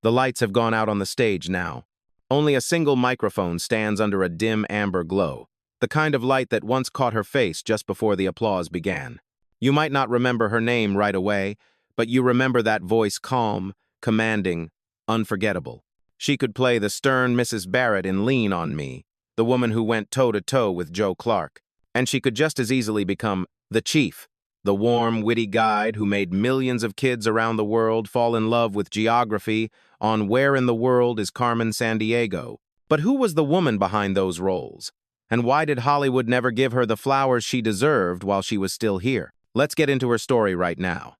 The lights have gone out on the stage now. Only a single microphone stands under a dim amber glow, the kind of light that once caught her face just before the applause began. You might not remember her name right away, but you remember that voice calm, commanding, unforgettable. She could play the stern Mrs. Barrett in Lean on Me, the woman who went toe-to-toe with Joe Clark. And she could just as easily become the Chief, the warm, witty guide who made millions of kids around the world fall in love with geography on Where in the World Is Carmen Sandiego. But who was the woman behind those roles? And why did Hollywood never give her the flowers she deserved while she was still here? Let's get into her story right now.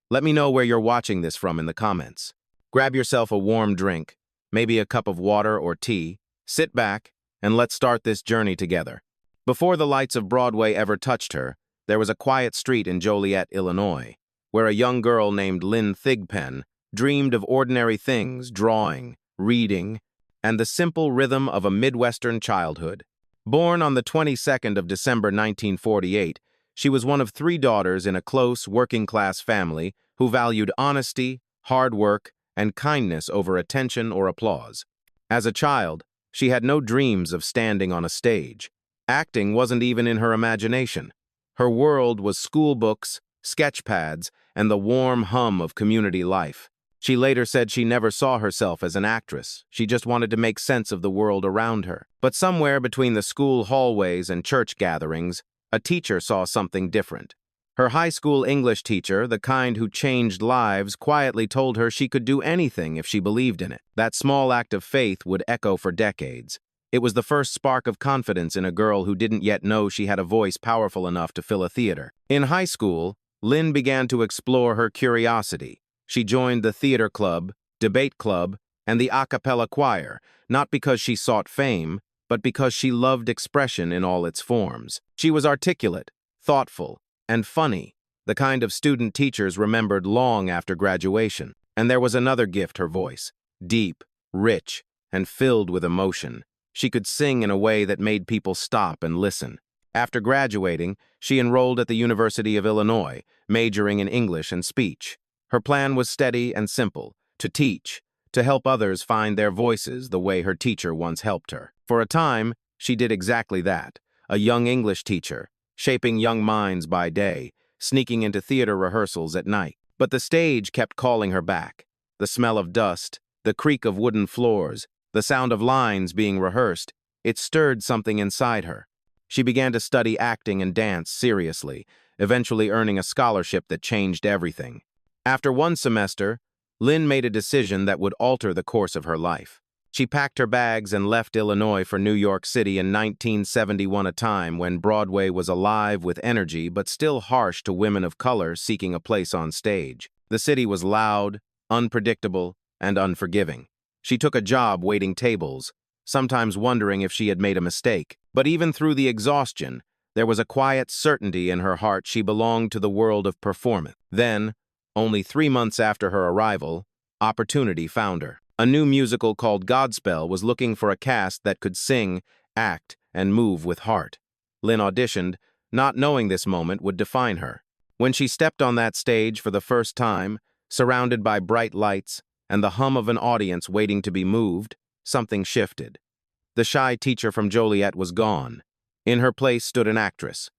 Let me know where you're watching this from in the comments. Grab yourself a warm drink, maybe a cup of water or tea, sit back, and let's start this journey together. Before the lights of Broadway ever touched her, there was a quiet street in Joliet, Illinois, where a young girl named Lynn Thigpen dreamed of ordinary things, drawing, reading, and the simple rhythm of a Midwestern childhood. Born on the 22nd of December 1948, she was one of 3 daughters in a close, working-class family who valued honesty, hard work, and kindness over attention or applause. As a child, she had no dreams of standing on a stage. Acting wasn't even in her imagination. Her world was school books, sketch pads, and the warm hum of community life. She later said she never saw herself as an actress. She just wanted to make sense of the world around her. But somewhere between the school hallways and church gatherings, a teacher saw something different. Her high school English teacher, the kind who changed lives, quietly told her she could do anything if she believed in it. That small act of faith would echo for decades. It was the first spark of confidence in a girl who didn't yet know she had a voice powerful enough to fill a theater. In high school, Lynn began to explore her curiosity. She joined the theater club, debate club, and the a cappella choir, not because she sought fame, but because she loved expression in all its forms. She was articulate, thoughtful, and funny, the kind of student teachers remembered long after graduation. And there was another gift, her voice, deep, rich, and filled with emotion. She could sing in a way that made people stop and listen. After graduating, she enrolled at the University of Illinois, majoring in English and speech. Her plan was steady and simple, to teach, to help others find their voices the way her teacher once helped her. For a time, she did exactly that, a young English teacher, shaping young minds by day, sneaking into theater rehearsals at night. But the stage kept calling her back. The smell of dust, the creak of wooden floors, the sound of lines being rehearsed, it stirred something inside her. She began to study acting and dance seriously, eventually earning a scholarship that changed everything. After one semester, Lynn made a decision that would alter the course of her life. She packed her bags and left Illinois for New York City in 1971, a time when Broadway was alive with energy but still harsh to women of color seeking a place on stage. The city was loud, unpredictable, and unforgiving. She took a job waiting tables, sometimes wondering if she had made a mistake. But even through the exhaustion, there was a quiet certainty in her heart she belonged to the world of performance. Then, only 3 months after her arrival, opportunity found her. A new musical called Godspell was looking for a cast that could sing, act, and move with heart. Lynn auditioned, not knowing this moment would define her. When she stepped on that stage for the first time, surrounded by bright lights, and the hum of an audience waiting to be moved, something shifted. The shy teacher from Joliet was gone. In her place stood an actress.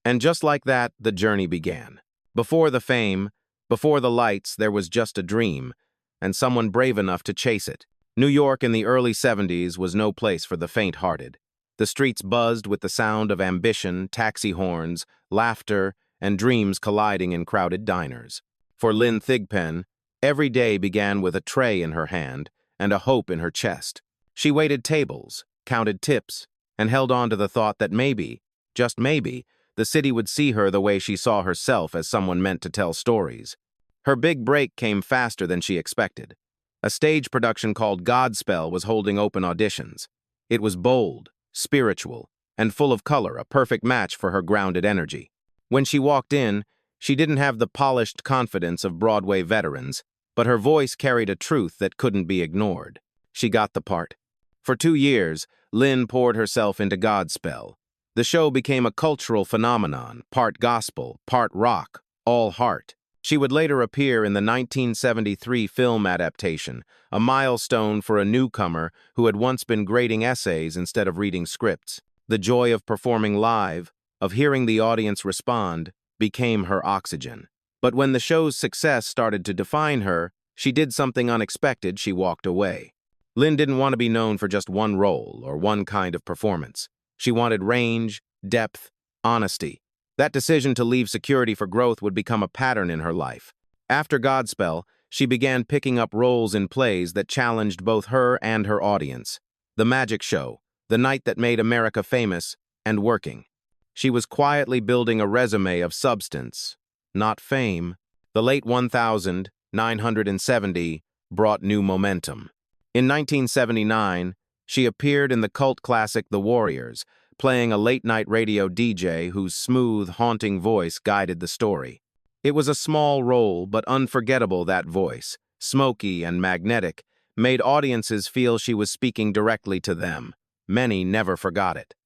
And just like that, the journey began. Before the fame, before the lights, there was just a dream, and someone brave enough to chase it. New York in the early 70s was no place for the faint-hearted. The streets buzzed with the sound of ambition, taxi horns, laughter, and dreams colliding in crowded diners. For Lynn Thigpen, every day began with a tray in her hand and a hope in her chest. She waited tables, counted tips, and held on to the thought that maybe, just maybe, the city would see her the way she saw herself, as someone meant to tell stories. Her big break came faster than she expected. A stage production called Godspell was holding open auditions. It was bold, spiritual, and full of color, a perfect match for her grounded energy. When she walked in, she didn't have the polished confidence of Broadway veterans, but her voice carried a truth that couldn't be ignored. She got the part. For 2 years, Lynn poured herself into Godspell. The show became a cultural phenomenon, part gospel, part rock, all heart. She would later appear in the 1973 film adaptation, a milestone for a newcomer who had once been grading essays instead of reading scripts. The joy of performing live, of hearing the audience respond, became her oxygen. But when the show's success started to define her, she did something unexpected. She walked away. Lynn didn't want to be known for just one role or one kind of performance. She wanted range, depth, honesty. That decision to leave security for growth would become a pattern in her life. After Godspell, she began picking up roles in plays that challenged both her and her audience. The Magic Show, The Night That Made America Famous, and Working. She was quietly building a resume of substance, not fame. The late 1970 brought new momentum. In 1979, she appeared in the cult classic The Warriors, playing a late-night radio DJ whose smooth, haunting voice guided the story. It was a small role, but unforgettable. That voice, smoky and magnetic, made audiences feel she was speaking directly to them. Many never forgot it.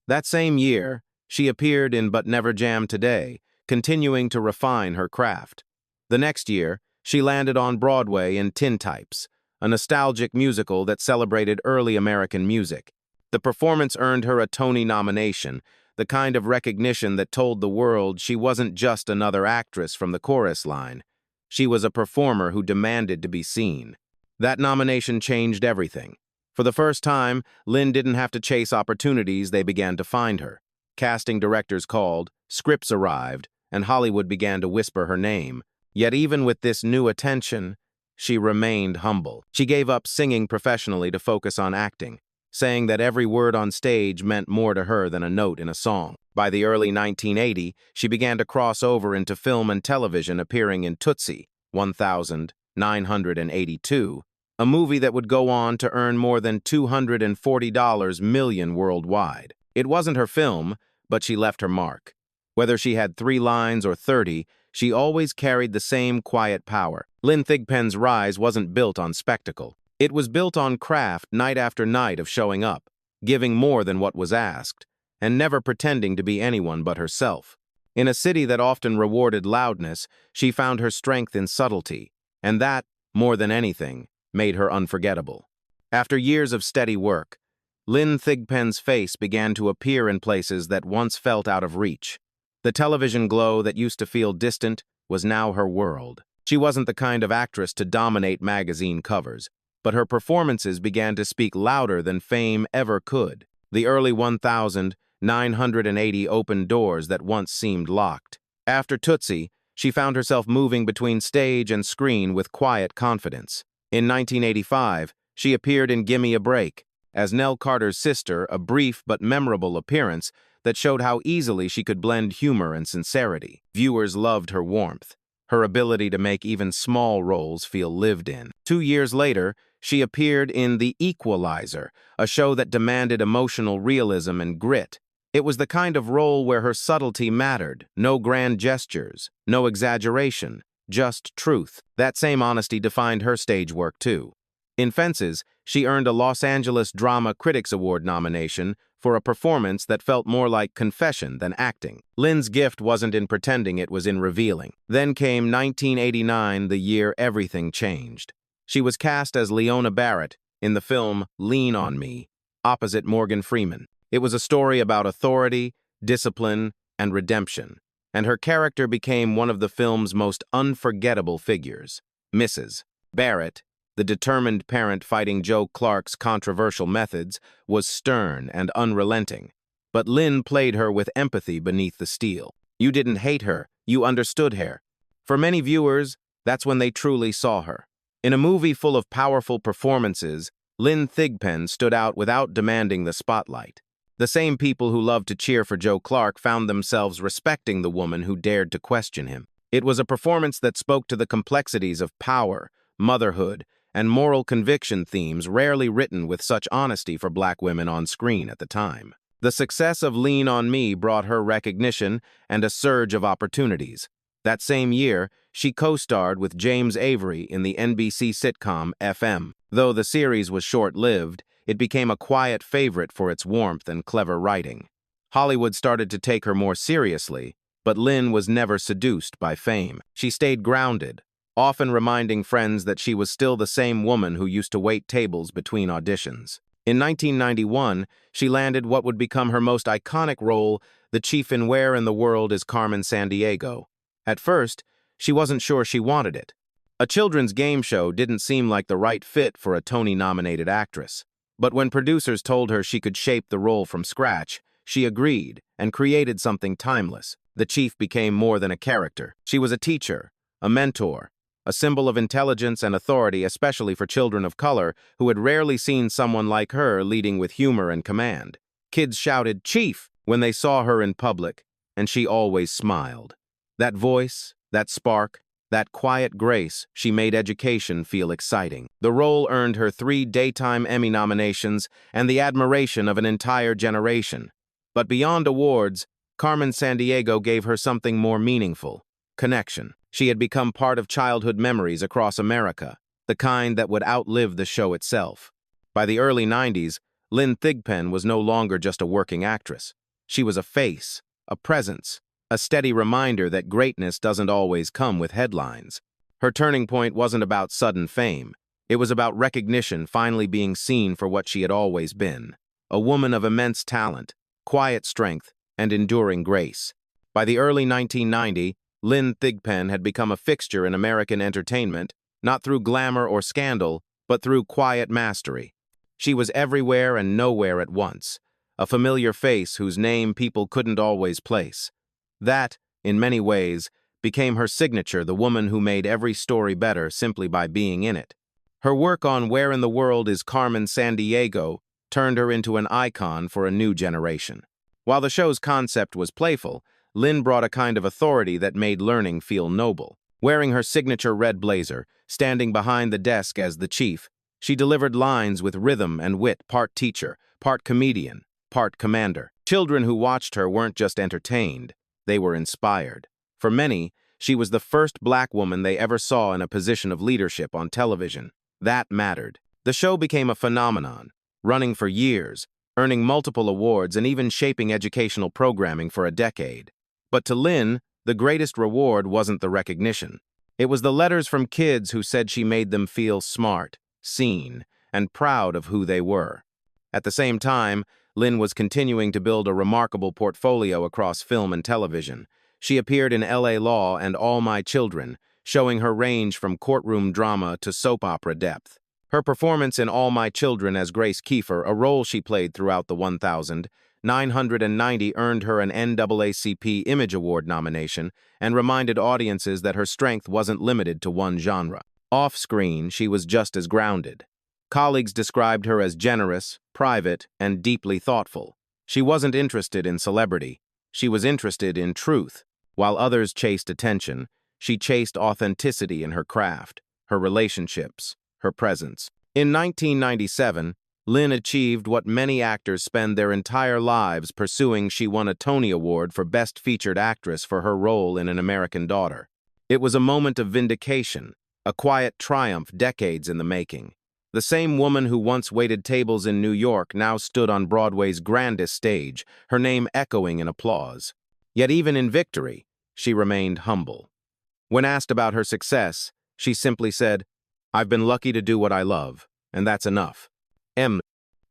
That same year, she appeared in But Never Jam Today, continuing to refine her craft. The next year, she landed on Broadway in Tintypes, a nostalgic musical that celebrated early American music. The performance earned her a Tony nomination, the kind of recognition that told the world she wasn't just another actress from the chorus line. She was a performer who demanded to be seen. That nomination changed everything. For the first time, Lynn didn't have to chase opportunities, they began to find her. Casting directors called, scripts arrived, and Hollywood began to whisper her name. Yet even with this new attention, she remained humble. She gave up singing professionally to focus on acting, saying that every word on stage meant more to her than a note in a song. By the early 1980s, she began to cross over into film and television, appearing in Tootsie, 1982, a movie that would go on to earn more than $240 million worldwide. It wasn't her film, but she left her mark. Whether she had 3 lines or 30, she always carried the same quiet power. Lynn Thigpen's rise wasn't built on spectacle. It was built on craft, night after night of showing up, giving more than what was asked, and never pretending to be anyone but herself. In a city that often rewarded loudness, she found her strength in subtlety, and that, more than anything, made her unforgettable. After years of steady work, Lynn Thigpen's face began to appear in places that once felt out of reach. The television glow that used to feel distant was now her world. She wasn't the kind of actress to dominate magazine covers, but her performances began to speak louder than fame ever could. The early 1980 opened doors that once seemed locked. After Tootsie, she found herself moving between stage and screen with quiet confidence. In 1985, she appeared in Gimme a Break as Nell Carter's sister, a brief but memorable appearance that showed how easily she could blend humor and sincerity. Viewers loved her warmth, her ability to make even small roles feel lived in. 2 years later, she appeared in The Equalizer, a show that demanded emotional realism and grit. It was the kind of role where her subtlety mattered, no grand gestures, no exaggeration, just truth. That same honesty defined her stage work too. In Fences, she earned a Los Angeles Drama Critics Award nomination for a performance that felt more like confession than acting. Lynn's gift wasn't in pretending, it was in revealing. Then came 1989, the year everything changed. She was cast as Leona Barrett in the film Lean on Me, opposite Morgan Freeman. It was a story about authority, discipline, and redemption, and her character became one of the film's most unforgettable figures. Mrs. Barrett, the determined parent fighting Joe Clark's controversial methods, was stern and unrelenting. But Lynn played her with empathy beneath the steel. You didn't hate her, you understood her. For many viewers, that's when they truly saw her. In a movie full of powerful performances, Lynn Thigpen stood out without demanding the spotlight. The same people who loved to cheer for Joe Clark found themselves respecting the woman who dared to question him. It was a performance that spoke to the complexities of power, motherhood, and moral conviction, themes rarely written with such honesty for Black women on screen at the time. The success of Lean on Me brought her recognition and a surge of opportunities. That same year, she co-starred with James Avery in the NBC sitcom FM. Though the series was short-lived, it became a quiet favorite for its warmth and clever writing. Hollywood started to take her more seriously, But Lynn was never seduced by fame. She stayed grounded, often reminding friends that she was still the same woman who used to wait tables between auditions. In 1991, she landed what would become her most iconic role, the chief in Where in the World Is Carmen Sandiego. At first, she wasn't sure she wanted it. A children's game show didn't seem like the right fit for a Tony-nominated actress. But when producers told her she could shape the role from scratch, she agreed and created something timeless. The chief became more than a character. She was a teacher, a mentor, a symbol of intelligence and authority, especially for children of color who had rarely seen someone like her leading with humor and command. Kids shouted, "Chief!" when they saw her in public, and she always smiled. That voice, that spark, that quiet grace, she made education feel exciting. The role earned her 3 Daytime Emmy nominations and the admiration of an entire generation. But beyond awards, Carmen Sandiego gave her something more meaningful: connection. She had become part of childhood memories across America, the kind that would outlive the show itself. By the early 90s, Lynn Thigpen was no longer just a working actress. She was a face, a presence, a steady reminder that greatness doesn't always come with headlines. Her turning point wasn't about sudden fame. It was about recognition finally being seen for what she had always been: a woman of immense talent, quiet strength, and enduring grace. By the early 1990s, Lynn Thigpen had become a fixture in American entertainment, not through glamour or scandal, but through quiet mastery. She was everywhere and nowhere at once, a familiar face whose name people couldn't always place. That, in many ways, became her signature, the woman who made every story better simply by being in it. Her work on Where in the World Is Carmen Sandiego turned her into an icon for a new generation. While the show's concept was playful, Lynn brought a kind of authority that made learning feel noble. Wearing her signature red blazer, standing behind the desk as the chief, she delivered lines with rhythm and wit, part teacher, part comedian, part commander. Children who watched her weren't just entertained, they were inspired. For many, she was the first black woman they ever saw in a position of leadership on television. That mattered. The show became a phenomenon, running for years, earning multiple awards and even shaping educational programming for a decade. But to Lynn, the greatest reward wasn't the recognition. It was the letters from kids who said she made them feel smart, seen, and proud of who they were. At the same time, Lynn was continuing to build a remarkable portfolio across film and television. She appeared in L.A. Law and All My Children, showing her range from courtroom drama to soap opera depth. Her performance in All My Children as Grace Kiefer, a role she played throughout the 1990, earned her an NAACP Image Award nomination and reminded audiences that her strength wasn't limited to one genre. Off-screen, she was just as grounded. Colleagues described her as generous, private, and deeply thoughtful. She wasn't interested in celebrity. She was interested in truth. While others chased attention, she chased authenticity in her craft, her relationships, her presence. In 1997, Lynn achieved what many actors spend their entire lives pursuing. She won a Tony Award for Best Featured Actress for her role in An American Daughter. It was a moment of vindication, a quiet triumph decades in the making. The same woman who once waited tables in New York now stood on Broadway's grandest stage, her name echoing in applause. Yet even in victory, she remained humble. When asked about her success, she simply said, "I've been lucky to do what I love, and that's enough."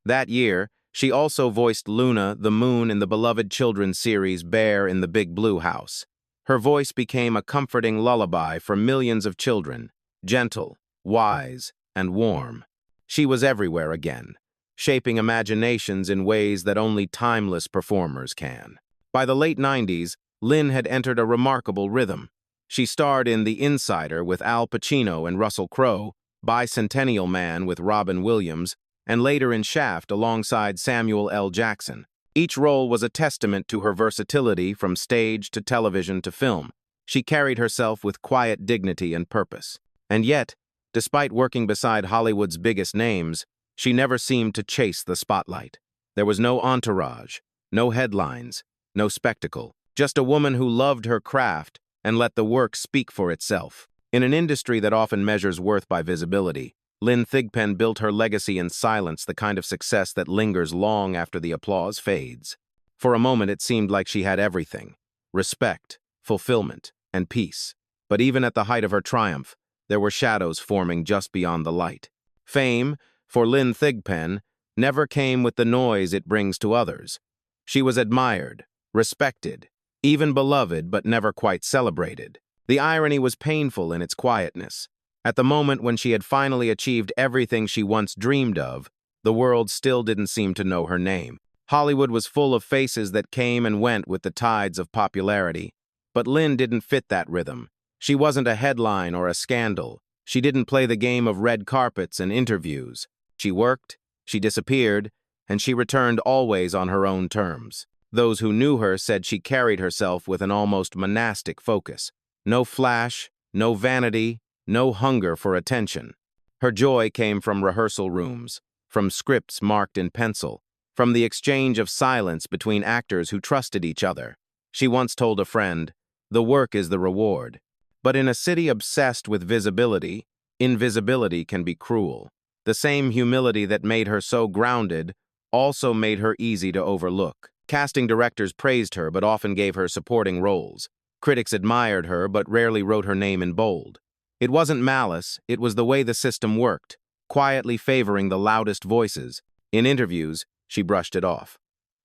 That year, she also voiced Luna, the moon, in the beloved children's series Bear in the Big Blue House. Her voice became a comforting lullaby for millions of children, gentle, wise, and warm. She was everywhere again, shaping imaginations in ways that only timeless performers can. By the late 90s, Lynn had entered a remarkable rhythm. She starred in The Insider with Al Pacino and Russell Crowe, Bicentennial Man with Robin Williams, and later in Shaft alongside Samuel L. Jackson. Each role was a testament to her versatility from stage to television to film. She carried herself with quiet dignity and purpose. And yet, despite working beside Hollywood's biggest names, she never seemed to chase the spotlight. There was no entourage, no headlines, no spectacle, just a woman who loved her craft and let the work speak for itself. In an industry that often measures worth by visibility, Lynn Thigpen built her legacy in silence, the kind of success that lingers long after the applause fades. For a moment, it seemed like she had everything: respect, fulfillment, and peace. But even at the height of her triumph, there were shadows forming just beyond the light. Fame, for Lynn Thigpen, never came with the noise it brings to others. She was admired, respected, even beloved, but never quite celebrated. The irony was painful in its quietness. At the moment when she had finally achieved everything she once dreamed of, the world still didn't seem to know her name. Hollywood was full of faces that came and went with the tides of popularity. But Lynn didn't fit that rhythm. She wasn't a headline or a scandal. She didn't play the game of red carpets and interviews. She worked, she disappeared, and she returned always on her own terms. Those who knew her said she carried herself with an almost monastic focus. No flash, no vanity, no hunger for attention. Her joy came from rehearsal rooms, from scripts marked in pencil, from the exchange of silence between actors who trusted each other. She once told a friend, "The work is the reward." But in a city obsessed with visibility, invisibility can be cruel. The same humility that made her so grounded also made her easy to overlook. Casting directors praised her but often gave her supporting roles. Critics admired her but rarely wrote her name in bold. It wasn't malice, it was the way the system worked, quietly favoring the loudest voices. In interviews, she brushed it off.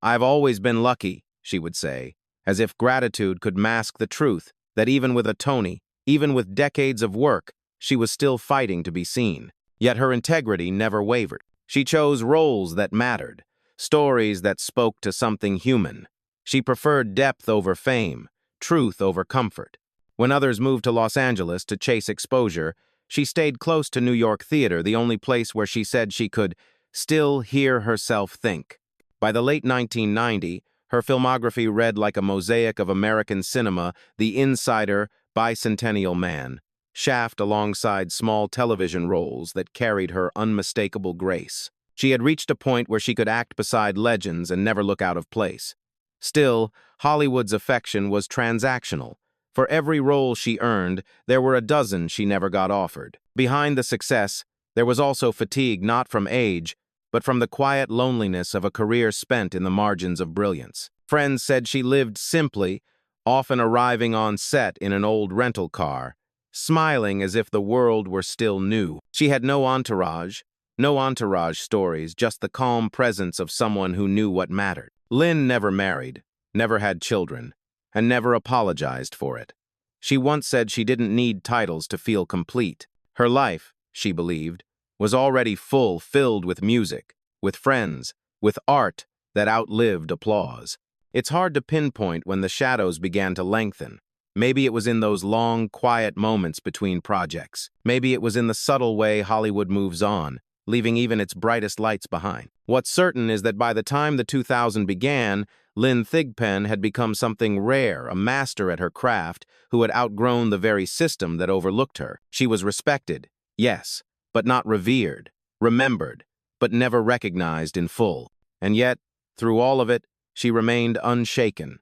"I've always been lucky," she would say, as if gratitude could mask the truth that even with a Tony, even with decades of work, she was still fighting to be seen. Yet her integrity never wavered. She chose roles that mattered, stories that spoke to something human. She preferred depth over fame, truth over comfort. When others moved to Los Angeles to chase exposure, she stayed close to New York theater, the only place where she said she could still hear herself think. By the late 1990s, her filmography read like a mosaic of American cinema: The Insider, Bicentennial Man, Shaft, alongside small television roles that carried her unmistakable grace. She had reached a point where she could act beside legends and never look out of place. Still, Hollywood's affection was transactional. For every role she earned, there were a dozen she never got offered. Behind the success, there was also fatigue, not from age, but from the quiet loneliness of a career spent in the margins of brilliance. Friends said she lived simply, often arriving on set in an old rental car, smiling as if the world were still new. She had no entourage stories, just the calm presence of someone who knew what mattered. Lynn never married, never had children, and never apologized for it. She once said she didn't need titles to feel complete. Her life, she believed, was already full, filled with music, with friends, with art that outlived applause. It's hard to pinpoint when the shadows began to lengthen. Maybe it was in those long, quiet moments between projects. Maybe it was in the subtle way Hollywood moves on, leaving even its brightest lights behind. What's certain is that by the time the 2000s began, Lynn Thigpen had become something rare, a master at her craft who had outgrown the very system that overlooked her. She was respected, yes, but not revered, remembered, but never recognized in full. And yet, through all of it, she remained unshaken.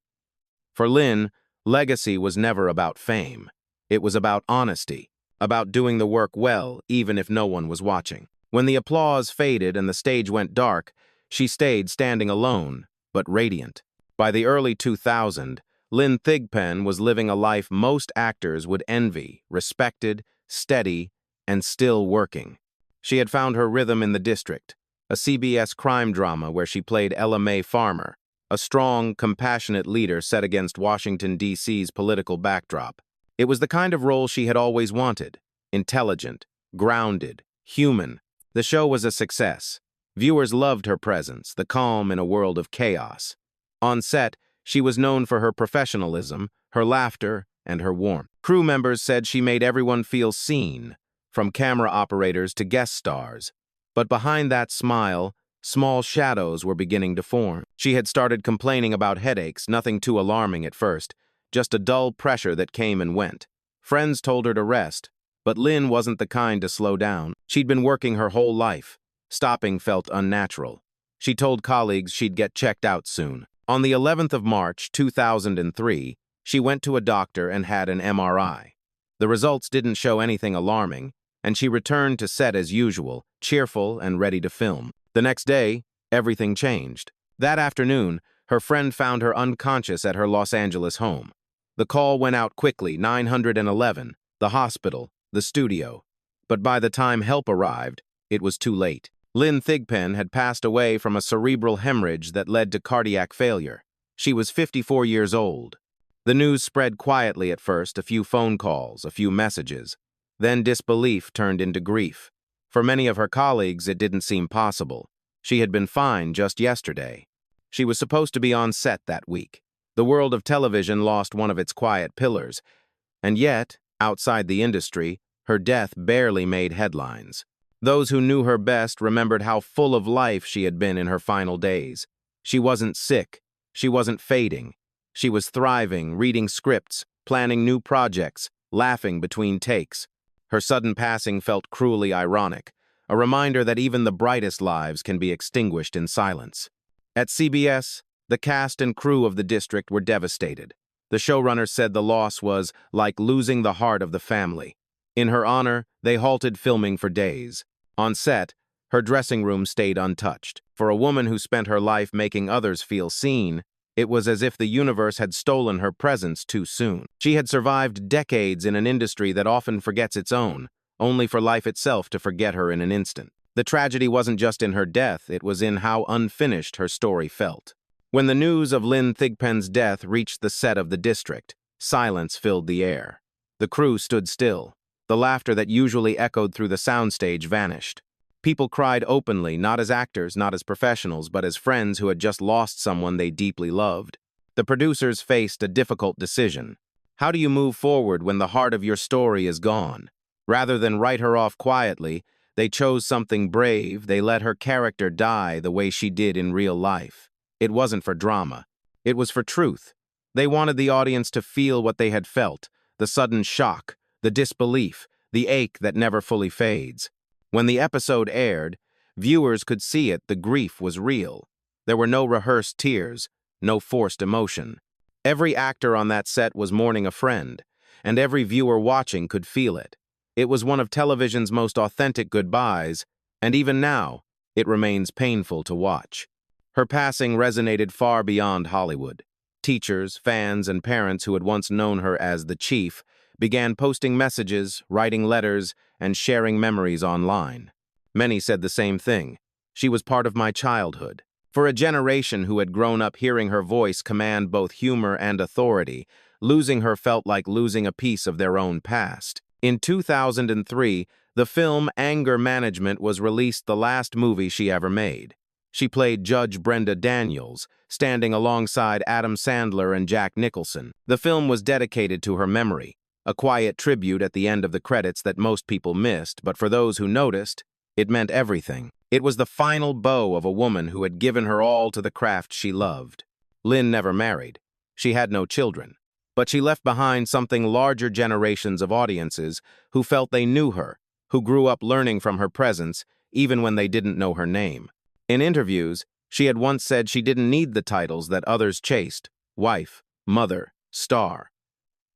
For Lynn, legacy was never about fame. It was about honesty, about doing the work well, even if no one was watching. When the applause faded and the stage went dark, she stayed standing alone, but radiant. By the early 2000s, Lynn Thigpen was living a life most actors would envy, respected, steady, and still working. She had found her rhythm in The District, a CBS crime drama where she played Ella Mae Farmer, a strong, compassionate leader set against Washington, D.C.'s political backdrop. It was the kind of role she had always wanted: intelligent, grounded, human. The show was a success. Viewers loved her presence, the calm in a world of chaos. On set, she was known for her professionalism, her laughter, and her warmth. Crew members said she made everyone feel seen, from camera operators to guest stars. But behind that smile, small shadows were beginning to form. She had started complaining about headaches, nothing too alarming at first, just a dull pressure that came and went. Friends told her to rest, but Lynn wasn't the kind to slow down. She'd been working her whole life. Stopping felt unnatural. She told colleagues she'd get checked out soon. On the 11th of March, 2003, she went to a doctor and had an MRI. The results didn't show anything alarming, and she returned to set as usual, cheerful and ready to film. The next day, everything changed. That afternoon, her friend found her unconscious at her Los Angeles home. The call went out quickly, 911, the hospital, the studio. But by the time help arrived, it was too late. Lynn Thigpen had passed away from a cerebral hemorrhage that led to cardiac failure. She was 54 years old. The news spread quietly at first, a few phone calls, a few messages. Then disbelief turned into grief. For many of her colleagues, it didn't seem possible. She had been fine just yesterday. She was supposed to be on set that week. The world of television lost one of its quiet pillars. And yet, outside the industry, her death barely made headlines. Those who knew her best remembered how full of life she had been in her final days. She wasn't sick. She wasn't fading. She was thriving, reading scripts, planning new projects, laughing between takes. Her sudden passing felt cruelly ironic, a reminder that even the brightest lives can be extinguished in silence. At CBS, the cast and crew of The District were devastated. The showrunners said the loss was like losing the heart of the family. In her honor, they halted filming for days. On set, her dressing room stayed untouched. For a woman who spent her life making others feel seen, it was as if the universe had stolen her presence too soon. She had survived decades in an industry that often forgets its own, only for life itself to forget her in an instant. The tragedy wasn't just in her death, it was in how unfinished her story felt. When the news of Lynn Thigpen's death reached the set of The District, silence filled the air. The crew stood still. The laughter that usually echoed through the soundstage vanished. People cried openly, not as actors, not as professionals, but as friends who had just lost someone they deeply loved. The producers faced a difficult decision. How do you move forward when the heart of your story is gone? Rather than write her off quietly, they chose something brave. They let her character die the way she did in real life. It wasn't for drama. It was for truth. They wanted the audience to feel what they had felt, the sudden shock, the disbelief, the ache that never fully fades. When the episode aired, viewers could see it, the grief was real. There were no rehearsed tears, no forced emotion. Every actor on that set was mourning a friend, and every viewer watching could feel it. It was one of television's most authentic goodbyes, and even now, it remains painful to watch. Her passing resonated far beyond Hollywood. Teachers, fans, and parents who had once known her as the Chief began posting messages, writing letters, and sharing memories online. Many said the same thing. She was part of my childhood. For a generation who had grown up hearing her voice command both humor and authority, losing her felt like losing a piece of their own past. In 2003, the film Anger Management was released, the last movie she ever made. She played Judge Brenda Daniels, standing alongside Adam Sandler and Jack Nicholson. The film was dedicated to her memory, a quiet tribute at the end of the credits that most people missed, but for those who noticed, it meant everything. It was the final bow of a woman who had given her all to the craft she loved. Lynn never married. She had no children. But she left behind something larger, generations of audiences who felt they knew her, who grew up learning from her presence, even when they didn't know her name. In interviews, she had once said she didn't need the titles that others chased: wife, mother, star.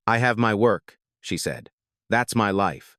I have my work, she said. That's my life.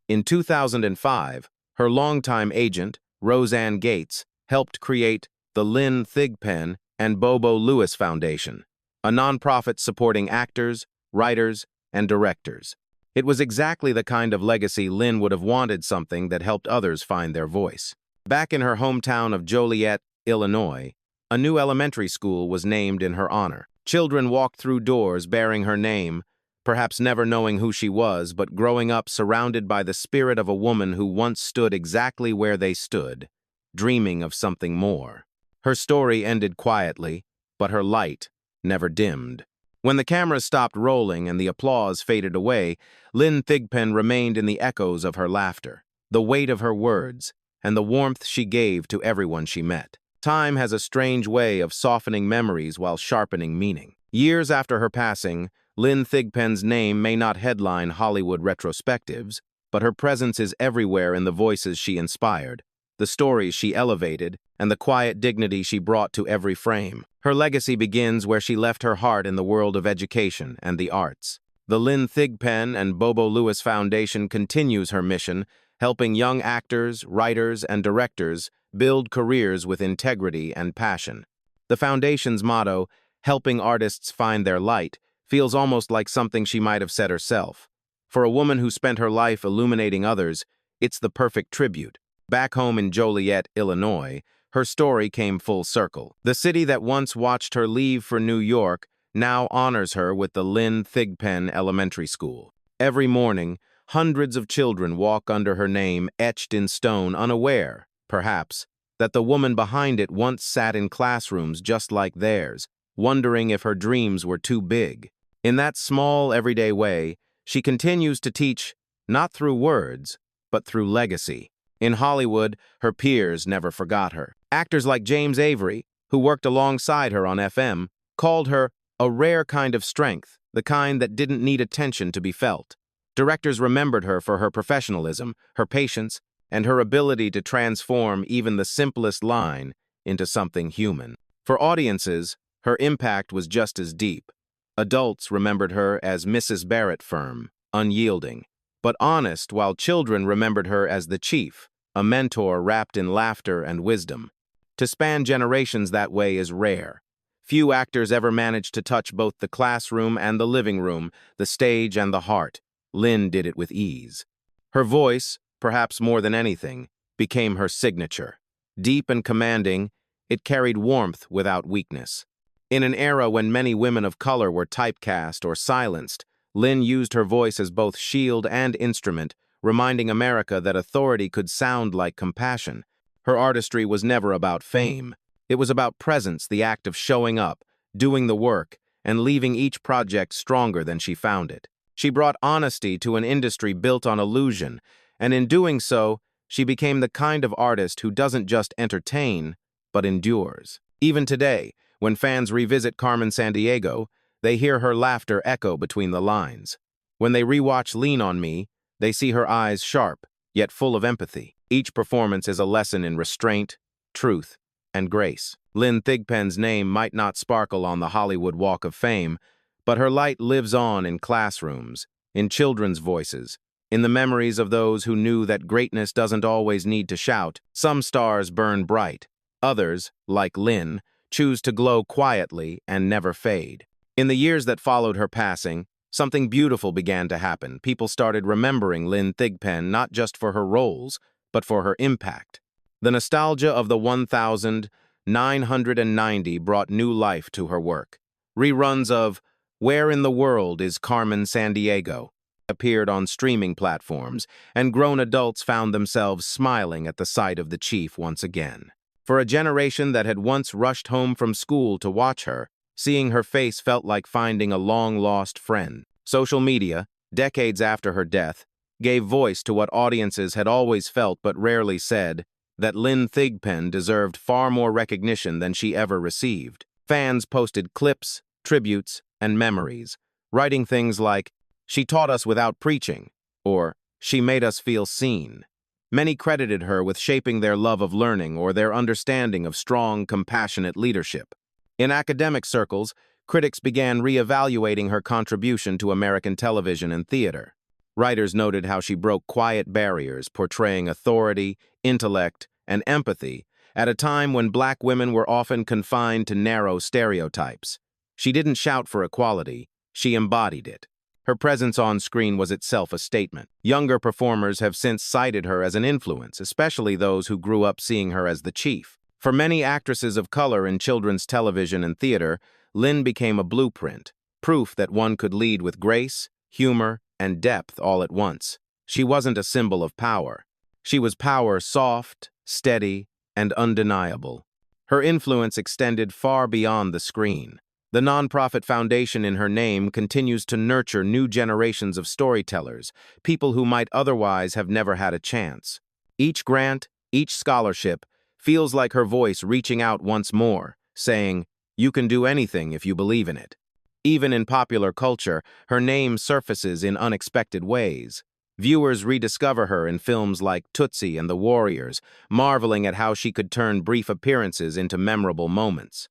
In 2005, her longtime agent, Roseanne Gates, helped create the Lynn Thigpen and Bobo Lewis Foundation, a nonprofit supporting actors, writers, and directors. It was exactly the kind of legacy Lynn would have wanted, something that helped others find their voice. Back in her hometown of Joliet, Illinois, a new elementary school was named in her honor. Children walked through doors bearing her name, perhaps never knowing who she was, but growing up surrounded by the spirit of a woman who once stood exactly where they stood, dreaming of something more. Her story ended quietly, but her light never dimmed. When the cameras stopped rolling and the applause faded away, Lynn Thigpen remained in the echoes of her laughter, the weight of her words, and the warmth she gave to everyone she met. Time has a strange way of softening memories while sharpening meaning. Years after her passing, Lynn Thigpen's name may not headline Hollywood retrospectives, but her presence is everywhere in the voices she inspired, the stories she elevated, and the quiet dignity she brought to every frame. Her legacy begins where she left her heart in the world of education and the arts. The Lynn Thigpen and Bobo Lewis Foundation continues her mission, helping young actors, writers, and directors build careers with integrity and passion. The foundation's motto, helping artists find their light, feels almost like something she might have said herself. For a woman who spent her life illuminating others, it's the perfect tribute. Back home in Joliet, Illinois, her story came full circle. The city that once watched her leave for New York now honors her with the Lynn Thigpen Elementary School. Every morning, hundreds of children walk under her name etched in stone, unaware, perhaps, that the woman behind it once sat in classrooms just like theirs, wondering if her dreams were too big. In that small, everyday way, she continues to teach, not through words, but through legacy. In Hollywood, her peers never forgot her. Actors like James Avery, who worked alongside her on FM, called her a rare kind of strength, the kind that didn't need attention to be felt. Directors remembered her for her professionalism, her patience, and her ability to transform even the simplest line into something human. For audiences, her impact was just as deep. Adults remembered her as Mrs. Barrett, firm, unyielding, but honest, while children remembered her as the chief, a mentor wrapped in laughter and wisdom. To span generations that way is rare. Few actors ever managed to touch both the classroom and the living room, the stage and the heart. Lynn did it with ease. Her voice, perhaps more than anything, became her signature. Deep and commanding, it carried warmth without weakness. In an era when many women of color were typecast or silenced, Lynn used her voice as both shield and instrument, reminding America that authority could sound like compassion. Her artistry was never about fame. It was about presence, the act of showing up, doing the work, and leaving each project stronger than she found it. She brought honesty to an industry built on illusion, and in doing so, she became the kind of artist who doesn't just entertain, but endures. Even today, when fans revisit Carmen Sandiego, they hear her laughter echo between the lines. When they rewatch Lean on Me, they see her eyes sharp, yet full of empathy. Each performance is a lesson in restraint, truth, and grace. Lynn Thigpen's name might not sparkle on the Hollywood Walk of Fame, but her light lives on in classrooms, in children's voices, in the memories of those who knew that greatness doesn't always need to shout. Some stars burn bright. Others, like Lynn, choose to glow quietly and never fade. In the years that followed her passing, something beautiful began to happen. People started remembering Lynn Thigpen not just for her roles, but for her impact. The nostalgia of the 1990 brought new life to her work. Reruns of Where in the World Is Carmen Sandiego appeared on streaming platforms, and grown adults found themselves smiling at the sight of the chief once again. For a generation that had once rushed home from school to watch her, seeing her face felt like finding a long-lost friend. Social media, decades after her death, gave voice to what audiences had always felt but rarely said, that Lynn Thigpen deserved far more recognition than she ever received. Fans posted clips, tributes, and memories, writing things like, "She taught us without preaching," or "She made us feel seen." Many credited her with shaping their love of learning or their understanding of strong, compassionate leadership. In academic circles, critics began re-evaluating her contribution to American television and theater. Writers noted how she broke quiet barriers, portraying authority, intellect, and empathy at a time when Black women were often confined to narrow stereotypes. She didn't shout for equality, she embodied it. Her presence on screen was itself a statement. Younger performers have since cited her as an influence, especially those who grew up seeing her as the chief. For many actresses of color in children's television and theater, Lynn became a blueprint, proof that one could lead with grace, humor, and depth all at once. She wasn't a symbol of power. She was power soft, steady, and undeniable. Her influence extended far beyond the screen. The nonprofit foundation in her name continues to nurture new generations of storytellers, people who might otherwise have never had a chance. Each grant, each scholarship, feels like her voice reaching out once more, saying, "You can do anything if you believe in it." Even in popular culture, her name surfaces in unexpected ways. Viewers rediscover her in films like Tootsie and the Warriors, marveling at how she could turn brief appearances into memorable moments.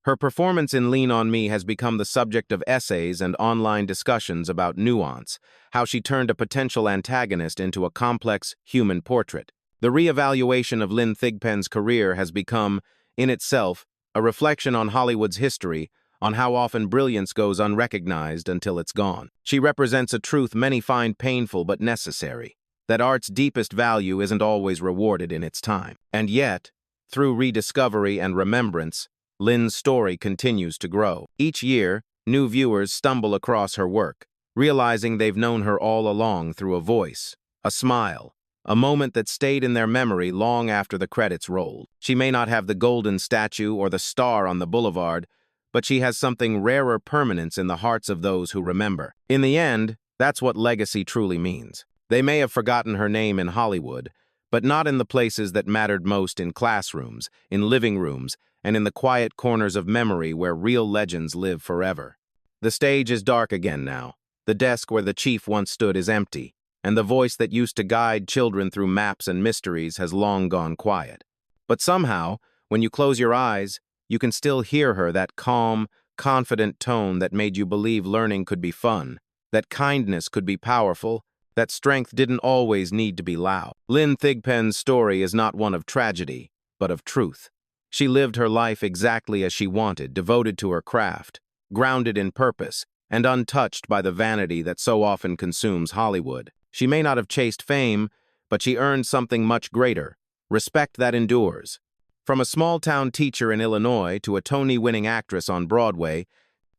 Her performance in Lean on Me has become the subject of essays and online discussions about nuance, how she turned a potential antagonist into a complex human portrait. The re-evaluation of Lynn Thigpen's career has become, in itself, a reflection on Hollywood's history, on how often brilliance goes unrecognized until it's gone. She represents a truth many find painful but necessary, that art's deepest value isn't always rewarded in its time. And yet, through rediscovery and remembrance, Lynn's story continues to grow. Each year, new viewers stumble across her work, realizing they've known her all along through a voice, a smile, a moment that stayed in their memory long after the credits rolled. She may not have the golden statue or the star on the boulevard, but she has something rarer permanence in the hearts of those who remember. In the end, that's what legacy truly means. They may have forgotten her name in Hollywood, but not in the places that mattered most: in classrooms, in living rooms, and in the quiet corners of memory where real legends live forever. The stage is dark again now. The desk where the chief once stood is empty, and the voice that used to guide children through maps and mysteries has long gone quiet. But somehow, when you close your eyes, you can still hear her, that calm, confident tone that made you believe learning could be fun, that kindness could be powerful, that strength didn't always need to be loud. Lynn Thigpen's story is not one of tragedy, but of truth. She lived her life exactly as she wanted, devoted to her craft, grounded in purpose, and untouched by the vanity that so often consumes Hollywood. She may not have chased fame, but she earned something much greater: respect that endures. From a small-town teacher in Illinois to a Tony-winning actress on Broadway,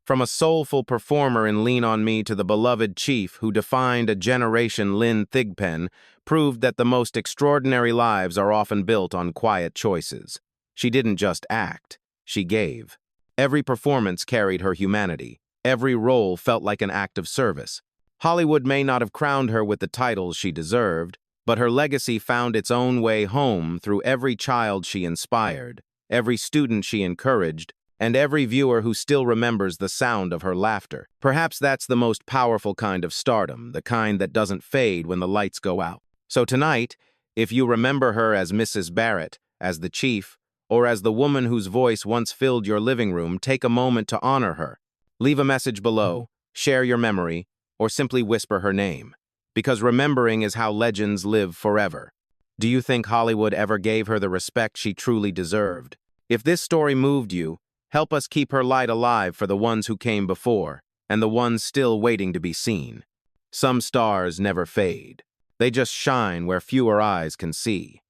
from a soulful performer in Lean on Me to the beloved chief who defined a generation, Lynn Thigpen proved that the most extraordinary lives are often built on quiet choices. She didn't just act, she gave. Every performance carried her humanity. Every role felt like an act of service. Hollywood may not have crowned her with the titles she deserved, but her legacy found its own way home through every child she inspired, every student she encouraged, and every viewer who still remembers the sound of her laughter. Perhaps that's the most powerful kind of stardom, the kind that doesn't fade when the lights go out. So tonight, if you remember her as Mrs. Barrett, as the chief, or as the woman whose voice once filled your living room, take a moment to honor her. Leave a message below, share your memory, or simply whisper her name. Because remembering is how legends live forever. Do you think Hollywood ever gave her the respect she truly deserved? If this story moved you, help us keep her light alive for the ones who came before, and the ones still waiting to be seen. Some stars never fade. They just shine where fewer eyes can see.